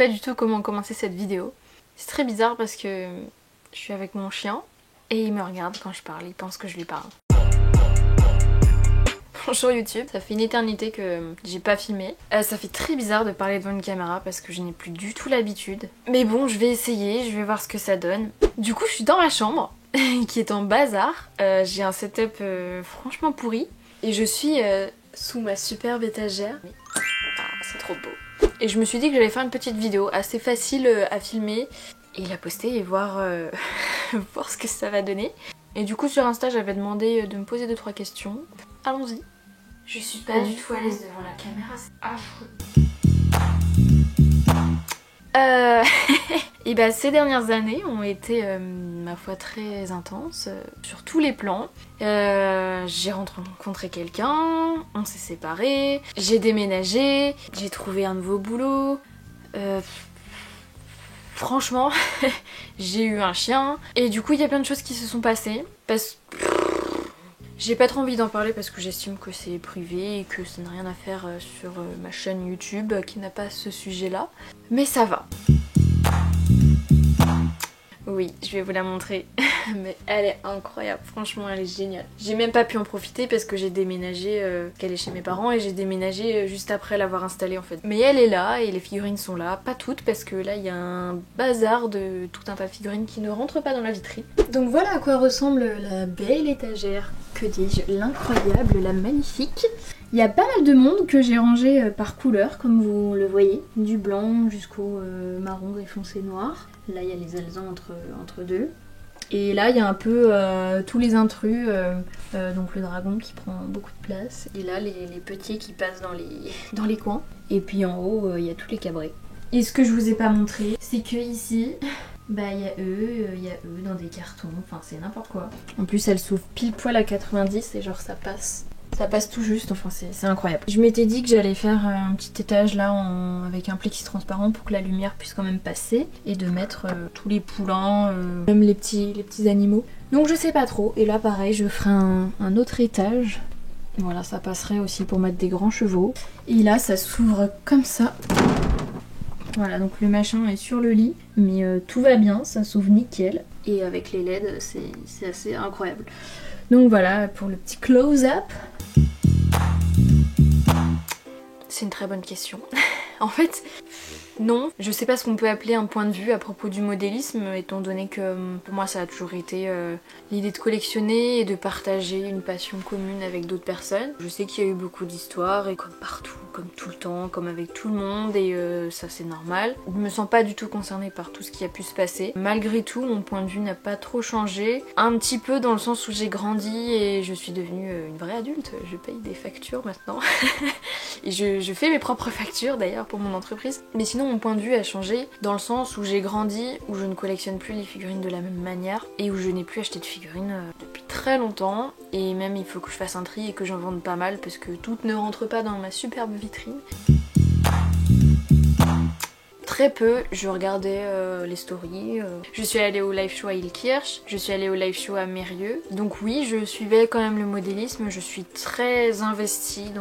pas du tout comment commencer cette vidéo. C'est très bizarre parce que je suis avec mon chien et il me regarde quand je parle, il pense que je lui parle. Bonjour YouTube, ça fait une éternité que j'ai pas filmé. Ça fait très bizarre de parler devant une caméra parce que je n'ai plus du tout l'habitude. Mais bon, je vais essayer, je vais voir ce que ça donne. Du coup, je suis dans ma chambre qui est en bazar. J'ai un setup franchement pourri et je suis sous ma superbe étagère. Mais... ah, c'est trop beau. Et je me suis dit que j'allais faire une petite vidéo assez facile à filmer et la poster et voir, voir ce que ça va donner. Et du coup sur Insta j'avais demandé de me poser 2-3 questions. Allons-y. Je suis pas du tout à l'aise devant la caméra, c'est affreux. Et bah ces dernières années ont été ma foi très intenses sur tous les plans. J'ai rencontré quelqu'un, on s'est séparés, j'ai déménagé, j'ai trouvé un nouveau boulot. Franchement, j'ai eu un chien et du coup il y a plein de choses qui se sont passées parce que j'ai pas trop envie d'en parler parce que j'estime que c'est privé et que ça n'a rien à faire sur ma chaîne YouTube qui n'a pas ce sujet-là. Mais ça va. Oui, je vais vous la montrer. Mais elle est incroyable, franchement elle est géniale. J'ai même pas pu en profiter parce que j'ai déménagé, qu'elle est chez mes parents et j'ai déménagé juste après l'avoir installée en fait. Mais elle est là et les figurines sont là, pas toutes parce que là il y a un bazar de tout un tas de figurines qui ne rentrent pas dans la vitrine. Donc voilà à quoi ressemble la belle étagère, que dis-je, l'incroyable, la magnifique. Il y a pas mal de monde que j'ai rangé par couleur comme vous le voyez, du blanc jusqu'au marron gris foncé noir. Là il y a les alezans entre deux. Et là il y a un peu tous les intrus, donc le dragon qui prend beaucoup de place. Et là les petits qui passent dans les coins. Et puis en haut il y a tous les cabrets. Et ce que je vous ai pas montré, c'est que ici, bah il y a eux dans des cartons, enfin c'est n'importe quoi. En plus elle s'ouvre pile poil à 90 et genre ça passe. Ça passe tout juste, enfin c'est incroyable. Je m'étais dit que j'allais faire un petit étage là avec un plexi transparent pour que la lumière puisse quand même passer et de mettre tous les poulains, même les petits animaux. Donc je sais pas trop, et là pareil je ferai un autre étage. Voilà, ça passerait aussi pour mettre des grands chevaux. Et là ça s'ouvre comme ça. Voilà, donc le machin est sur le lit, mais tout va bien, ça s'ouvre nickel. Et avec les LED c'est assez incroyable. Donc voilà pour le petit close-up. C'est une très bonne question. En fait, non, je sais pas ce qu'on peut appeler un point de vue à propos du modélisme, étant donné que pour moi ça a toujours été l'idée de collectionner et de partager une passion commune avec d'autres personnes. Je sais qu'il y a eu beaucoup d'histoires, et comme partout, comme tout le temps, comme avec tout le monde, et ça c'est normal. Je me sens pas du tout concernée par tout ce qui a pu se passer. Malgré tout, mon point de vue n'a pas trop changé. Un petit peu dans le sens où j'ai grandi et je suis devenue une vraie adulte. Je paye des factures maintenant. Et je fais mes propres factures d'ailleurs pour mon entreprise. Mais sinon mon point de vue a changé dans le sens où j'ai grandi, où je ne collectionne plus les figurines de la même manière et où je n'ai plus acheté de figurines depuis très longtemps. Et même il faut que je fasse un tri et que j'en vende pas mal parce que toutes ne rentrent pas dans ma superbe vitrine. Très peu, je regardais les stories, je suis allée au live show à Illkirch, je suis allée au live show à Mérieux, donc oui je suivais quand même le modélisme, je suis très investie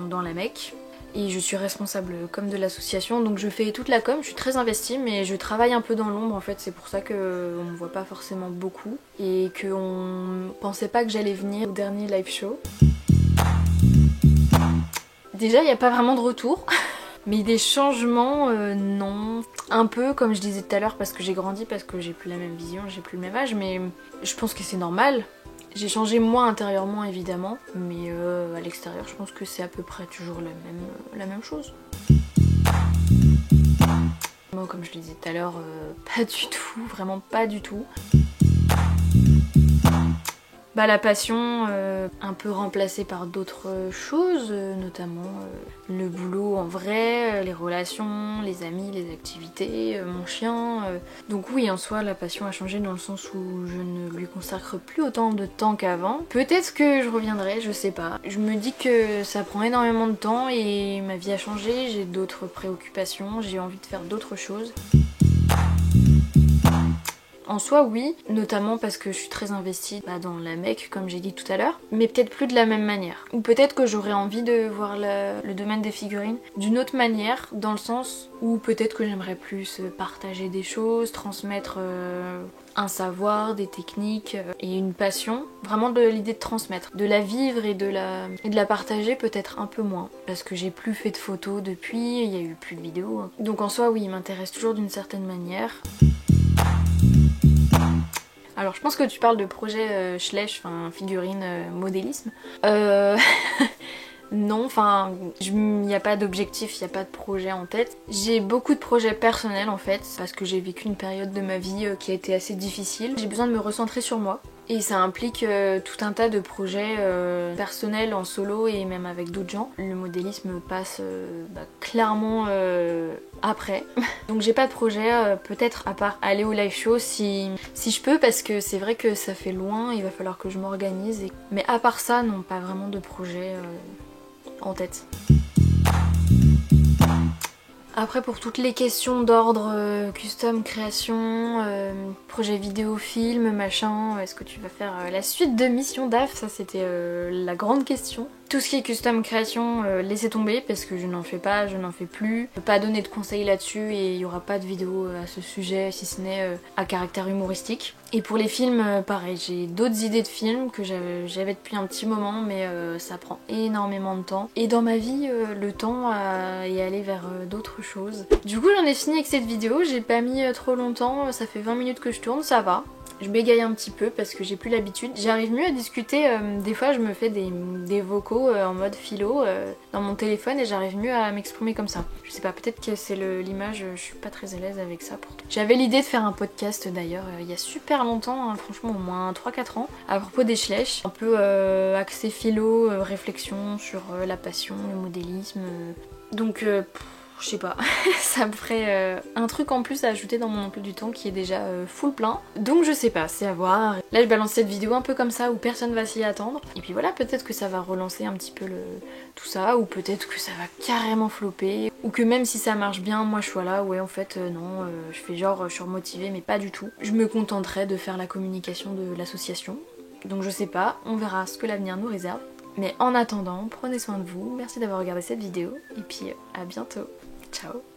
dans la mec et je suis responsable comme de l'association, donc je fais toute la com, je suis très investie mais je travaille un peu dans l'ombre en fait, c'est pour ça qu'on me voit pas forcément beaucoup et qu'on pensait pas que j'allais venir au dernier live show. Déjà il n'y a pas vraiment de retour. Mais des changements, non. Un peu comme je disais tout à l'heure parce que j'ai grandi, parce que j'ai plus la même vision, j'ai plus le même âge, mais je pense que c'est normal. J'ai changé moi intérieurement évidemment, mais à l'extérieur je pense que c'est à peu près toujours la même chose. Moi comme je le disais tout à l'heure, pas du tout, vraiment pas du tout. Bah la passion un peu remplacée par d'autres choses, notamment le boulot en vrai, les relations, les amis, les activités, mon chien. Donc oui en soi la passion a changé dans le sens où je ne lui consacre plus autant de temps qu'avant. Peut-être que je reviendrai, je sais pas. Je me dis que ça prend énormément de temps et ma vie a changé, j'ai d'autres préoccupations, j'ai envie de faire d'autres choses. En soi oui, notamment parce que je suis très investie dans la mec comme j'ai dit tout à l'heure, mais peut-être plus de la même manière. Ou peut-être que j'aurais envie de voir le domaine des figurines d'une autre manière, dans le sens où peut-être que j'aimerais plus partager des choses, transmettre un savoir, des techniques et une passion. Vraiment de l'idée de transmettre, de la vivre et de la partager peut-être un peu moins. Parce que j'ai plus fait de photos depuis, il y a eu plus de vidéos. Donc en soi oui, il m'intéresse toujours d'une certaine manière. Alors je pense que tu parles de projet Schleich, enfin figurine modélisme. Non, enfin, il n'y a pas d'objectif, il n'y a pas de projet en tête. J'ai beaucoup de projets personnels en fait, parce que j'ai vécu une période de ma vie qui a été assez difficile. J'ai besoin de me recentrer sur moi. Et ça implique tout un tas de projets personnels en solo et même avec d'autres gens. Le modélisme passe clairement après. Donc j'ai pas de projet, peut-être à part aller au live show si je peux, parce que c'est vrai que ça fait loin, il va falloir que je m'organise. Mais à part ça, non, pas vraiment de projet en tête. Après pour toutes les questions d'ordre custom, création, projet vidéo, film, machin, est-ce que tu vas faire la suite de Mission DAF? Ça c'était la grande question. Tout ce qui est custom création, laissez tomber parce que je n'en fais pas, je n'en fais plus. Je peux pas donner de conseils là-dessus et il n'y aura pas de vidéo à ce sujet si ce n'est à caractère humoristique. Et pour les films, pareil, j'ai d'autres idées de films que j'avais depuis un petit moment, mais ça prend énormément de temps. Et dans ma vie, le temps est allé vers d'autres choses. Du coup j'en ai fini avec cette vidéo, j'ai pas mis trop longtemps, ça fait 20 minutes que je tourne, ça va. Je bégaye un petit peu parce que j'ai plus l'habitude. J'arrive mieux à discuter, des fois je me fais des vocaux en mode philo dans mon téléphone et j'arrive mieux à m'exprimer comme ça. Je sais pas, peut-être que c'est l'image, je suis pas très à l'aise avec ça pourtant. J'avais l'idée de faire un podcast d'ailleurs il y a super longtemps, hein, franchement au moins 3-4 ans, à propos des Schleich. Un peu axé philo, réflexion sur la passion, le modélisme. Donc je sais pas, ça me ferait un truc en plus à ajouter dans mon emploi du temps qui est déjà full plein. Donc je sais pas, c'est à voir. Là je balance cette vidéo un peu comme ça où personne va s'y attendre. Et puis voilà, peut-être que ça va relancer un petit peu tout ça, ou peut-être que ça va carrément flopper. Ou que même si ça marche bien, moi je sois là, ouais en fait non, je fais genre je suis remotivée mais pas du tout. Je me contenterai de faire la communication de l'association. Donc je sais pas, on verra ce que l'avenir nous réserve. Mais en attendant, prenez soin de vous, merci d'avoir regardé cette vidéo et puis à bientôt. Ciao.